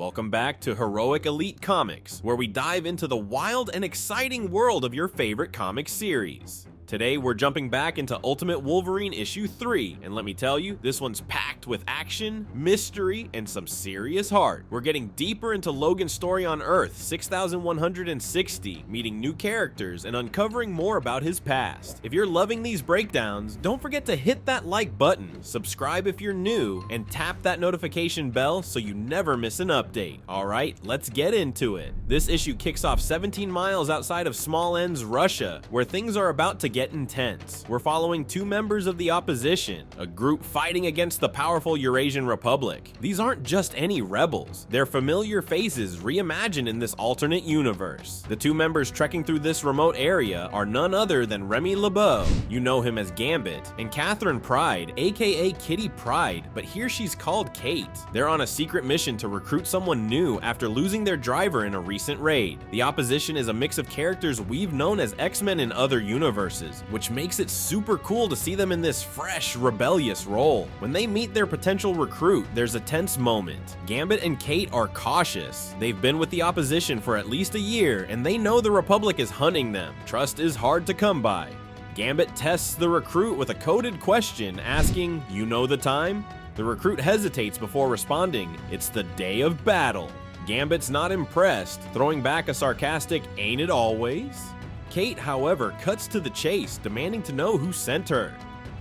Welcome back to Heroic Elite Comics, where we dive into the wild and exciting world of your favorite comic series. Today, we're jumping back into Ultimate Wolverine issue 3, and let me tell you, this one's packed with action, mystery, and some serious heart. We're getting deeper into Logan's story on Earth 6160, meeting new characters and uncovering more about his past. If you're loving these breakdowns, don't forget to hit that like button, subscribe if you're new, and tap that notification bell so you never miss an update. Alright, let's get into it. This issue kicks off 17 miles outside of Smolensk, Russia, where things are about to get intense. We're following two members of the opposition, a group fighting against the powerful Eurasian Republic. These aren't just any rebels, they're familiar faces reimagined in this alternate universe. The two members trekking through this remote area are none other than Remy LeBeau, you know him as Gambit, and Catherine Pryde, aka Kitty Pryde, but here she's called Kate. They're on a secret mission to recruit someone new after losing their driver in a recent raid. The opposition is a mix of characters we've known as X-Men in other universes, which makes it super cool to see them in this fresh, rebellious role. When they meet their potential recruit, there's a tense moment. Gambit and Kate are cautious. They've been with the opposition for at least a year, and they know the Republic is hunting them. Trust is hard to come by. Gambit tests the recruit with a coded question asking, "You know the time?" The recruit hesitates before responding, "It's the day of battle." Gambit's not impressed, throwing back a sarcastic, "Ain't it always?" Kate, however, cuts to the chase, demanding to know who sent her.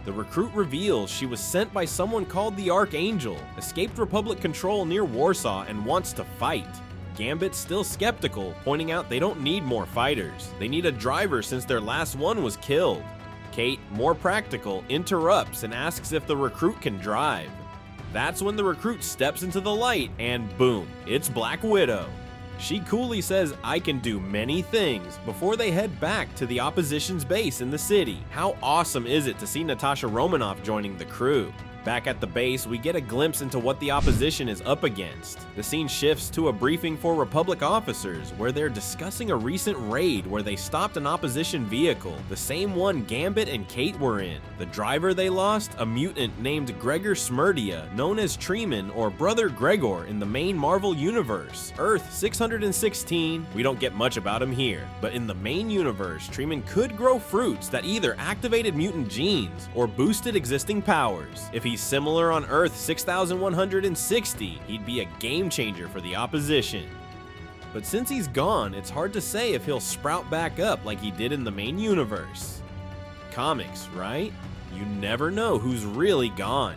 The recruit reveals she was sent by someone called the Archangel, escaped Republic control near Warsaw, and wants to fight. Gambit's still skeptical, pointing out they don't need more fighters. They need a driver since their last one was killed. Kate, more practical, interrupts and asks if the recruit can drive. That's when the recruit steps into the light and boom, it's Black Widow. She coolly says, "I can do many things," before they head back to the opposition's base in the city. How awesome is it to see Natasha Romanoff joining the crew? Back at the base, we get a glimpse into what the opposition is up against. The scene shifts to a briefing for Republic officers, where they're discussing a recent raid where they stopped an opposition vehicle, the same one Gambit and Kate were in. The driver they lost, a mutant named Gregor Smurdia, known as Treeman or Brother Gregor in the main Marvel universe. Earth 616, we don't get much about him here, but in the main universe, Treeman could grow fruits that either activated mutant genes or boosted existing powers. If he's similar on Earth 6160, he'd be a game changer for the opposition. But since he's gone, it's hard to say if he'll sprout back up like he did in the main universe. Comics, right? You never know who's really gone.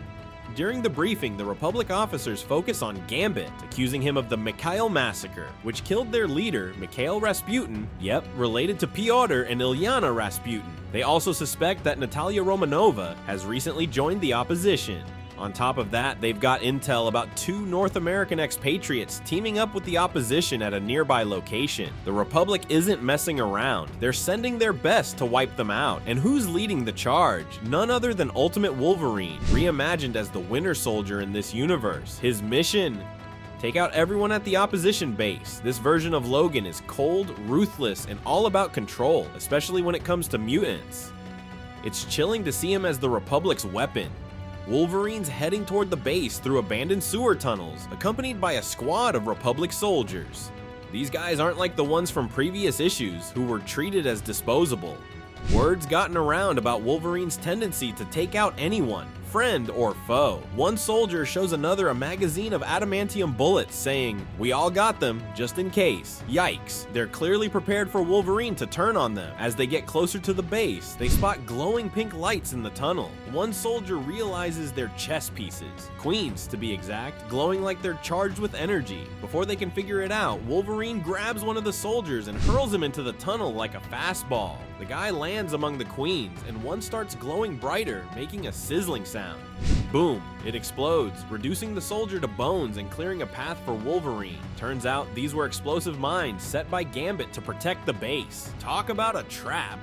During the briefing, the Republic officers focus on Gambit, accusing him of the Mikhail Massacre, which killed their leader, Mikhail Rasputin, related to Pyotr and Ilyana Rasputin. They also suspect that Natalia Romanova has recently joined the opposition. On top of that, they've got intel about two North American expatriates teaming up with the opposition at a nearby location. The Republic isn't messing around. They're sending their best to wipe them out. And who's leading the charge? None other than Ultimate Wolverine, reimagined as the Winter Soldier in this universe. His mission? Take out everyone at the opposition base. This version of Logan is cold, ruthless, and all about control, especially when it comes to mutants. It's chilling to see him as the Republic's weapon. Wolverine's heading toward the base through abandoned sewer tunnels, accompanied by a squad of Republic soldiers. These guys aren't like the ones from previous issues who were treated as disposable. Word's gotten around about Wolverine's tendency to take out anyone, friend or foe. One soldier shows another a magazine of adamantium bullets saying, "We all got them, just in case." Yikes. They're clearly prepared for Wolverine to turn on them. As they get closer to the base, they spot glowing pink lights in the tunnel. One soldier realizes they're chess pieces, queens to be exact, glowing like they're charged with energy. Before they can figure it out, Wolverine grabs one of the soldiers and hurls him into the tunnel like a fastball. The guy lands among the queens, and one starts glowing brighter, making a sizzling sound. Boom, it explodes, reducing the soldier to bones and clearing a path for Wolverine. Turns out these were explosive mines set by Gambit to protect the base. Talk about a trap.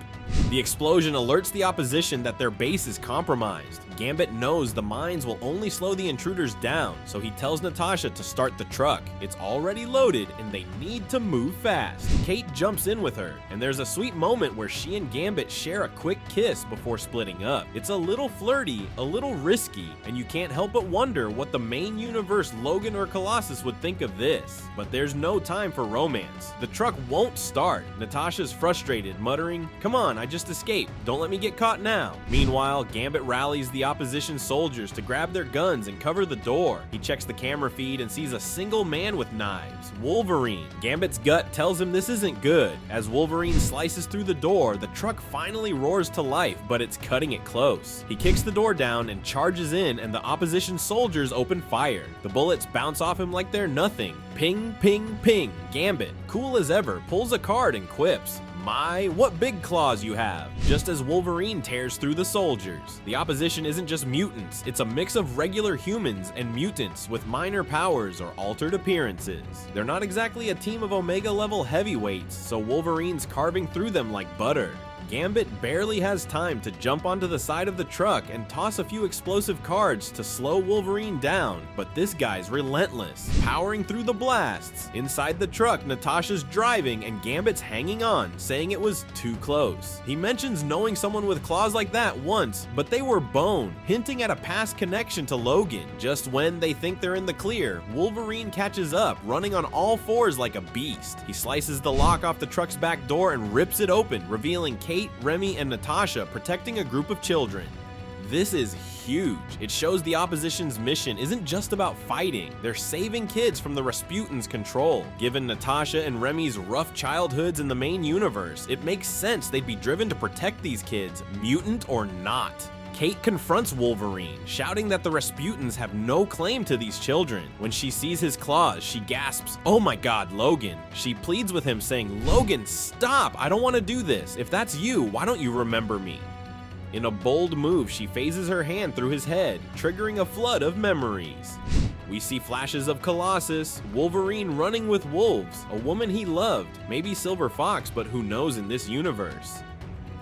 The explosion alerts the opposition that their base is compromised. Gambit knows the mines will only slow the intruders down, so he tells Natasha to start the truck. It's already loaded and they need to move fast. Kate jumps in with her, and there's a sweet moment where she and Gambit share a quick kiss before splitting up. It's a little flirty, a little risky, and you can't help but wonder what the main universe Logan or Colossus would think of this. But there's no time for romance. The truck won't start. Natasha's frustrated, muttering, "Come on, I just escaped. Don't let me get caught now." Meanwhile, Gambit rallies the opposition soldiers to grab their guns and cover the door. He checks the camera feed and sees a single man with knives, Wolverine. Gambit's gut tells him this isn't good. As Wolverine slices through the door, the truck finally roars to life, but it's cutting it close. He kicks the door down and charges in, and the opposition soldiers open fire. The bullets bounce off him like they're nothing. Ping, ping, ping. Gambit, cool as ever, pulls a card and quips, "My, what big claws you have," just as Wolverine tears through the soldiers. The opposition isn't just mutants, it's a mix of regular humans and mutants with minor powers or altered appearances. They're not exactly a team of Omega-level heavyweights, so Wolverine's carving through them like butter. Gambit barely has time to jump onto the side of the truck and toss a few explosive cards to slow Wolverine down, but this guy's relentless, powering through the blasts. Inside the truck, Natasha's driving and Gambit's hanging on, saying it was too close. He mentions knowing someone with claws like that once, but they were bone, hinting at a past connection to Logan. Just when they think they're in the clear, Wolverine catches up, running on all fours like a beast. He slices the lock off the truck's back door and rips it open, revealing Kate, Remy, and Natasha protecting a group of children. This is huge. It shows the opposition's mission isn't just about fighting. They're saving kids from the Rasputin's control. Given Natasha and Remy's rough childhoods in the main universe, it makes sense they'd be driven to protect these kids, mutant or not. Kate confronts Wolverine, shouting that the Rasputins have no claim to these children. When she sees his claws, she gasps, "Oh my god, Logan." She pleads with him, saying, "Logan, stop! I don't want to do this. If that's you, why don't you remember me?" In a bold move, she phases her hand through his head, triggering a flood of memories. We see flashes of Colossus, Wolverine running with wolves, a woman he loved, maybe Silver Fox, but who knows in this universe.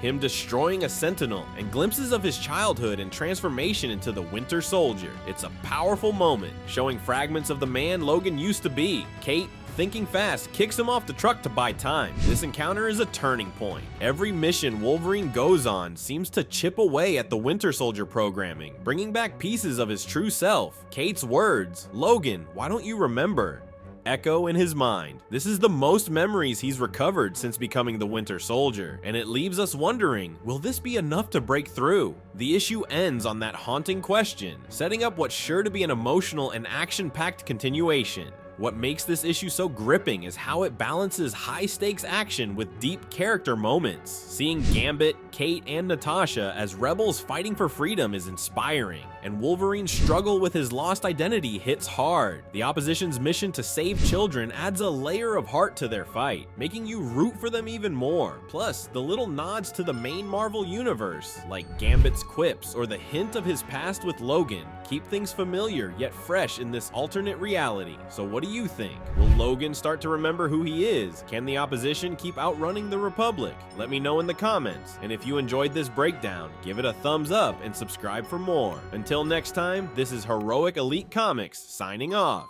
Him destroying a Sentinel, and glimpses of his childhood and transformation into the Winter Soldier. It's a powerful moment, showing fragments of the man Logan used to be. Kate, thinking fast, kicks him off the truck to buy time. This encounter is a turning point. Every mission Wolverine goes on seems to chip away at the Winter Soldier programming, bringing back pieces of his true self. Kate's words, "Logan, why don't you remember?" echo in his mind. This is the most memories he's recovered since becoming the Winter Soldier, and it leaves us wondering, will this be enough to break through? The issue ends on that haunting question, setting up what's sure to be an emotional and action-packed continuation. What makes this issue so gripping is how it balances high-stakes action with deep character moments. Seeing Gambit, Kate, and Natasha as rebels fighting for freedom is inspiring, and Wolverine's struggle with his lost identity hits hard. The opposition's mission to save children adds a layer of heart to their fight, making you root for them even more. Plus, the little nods to the main Marvel universe, like Gambit's quips or the hint of his past with Logan, keep things familiar yet fresh in this alternate reality. So what do you think? Will Logan start to remember who he is? Can the opposition keep outrunning the Republic? Let me know in the comments, and if you enjoyed this breakdown, give it a thumbs up and subscribe for more. Until next time, this is Heroic Elite Comics signing off.